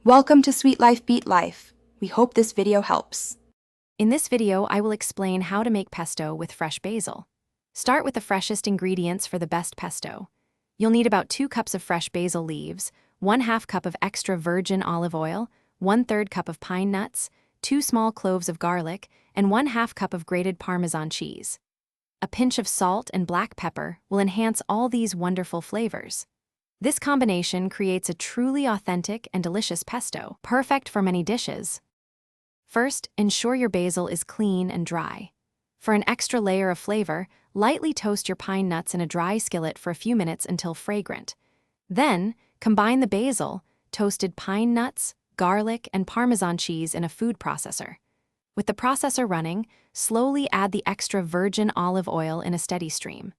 Welcome to Sweet Life Beat Life. We hope this video helps. In this video, I will explain how to make pesto with fresh basil. Start with the freshest ingredients for the best pesto. You'll need about 2 cups of fresh basil leaves, 1/2 cup of extra virgin olive oil, 1/3 cup of pine nuts, 2 small cloves of garlic, and 1/2 cup of grated Parmesan cheese. A pinch of salt and black pepper will enhance all these wonderful flavors. This combination creates a truly authentic and delicious pesto, perfect for many dishes. First, ensure your basil is clean and dry. For an extra layer of flavor, lightly toast your pine nuts in a dry skillet for a few minutes until fragrant. Then, combine the basil, toasted pine nuts, garlic, and Parmesan cheese in a food processor. With the processor running, slowly add the extra virgin olive oil in a steady stream.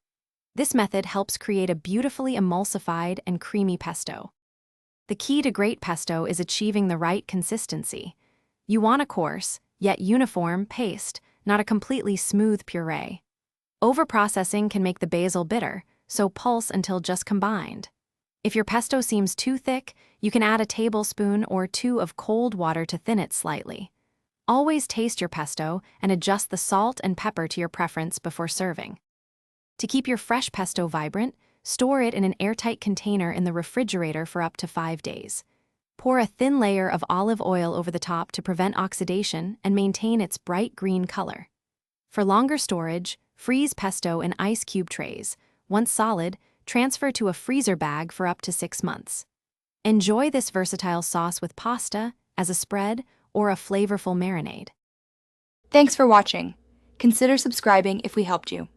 This method helps create a beautifully emulsified and creamy pesto. The key to great pesto is achieving the right consistency. You want a coarse, yet uniform, paste, not a completely smooth puree. Overprocessing can make the basil bitter, so pulse until just combined. If your pesto seems too thick, you can add a tablespoon or 2 of cold water to thin it slightly. Always taste your pesto and adjust the salt and pepper to your preference before serving. To keep your fresh pesto vibrant, store it in an airtight container in the refrigerator for up to 5 days. Pour a thin layer of olive oil over the top to prevent oxidation and maintain its bright green color. For longer storage, freeze pesto in ice cube trays. Once solid, transfer to a freezer bag for up to 6 months. Enjoy this versatile sauce with pasta, as a spread, or a flavorful marinade. Thanks for watching. Consider subscribing if we helped you.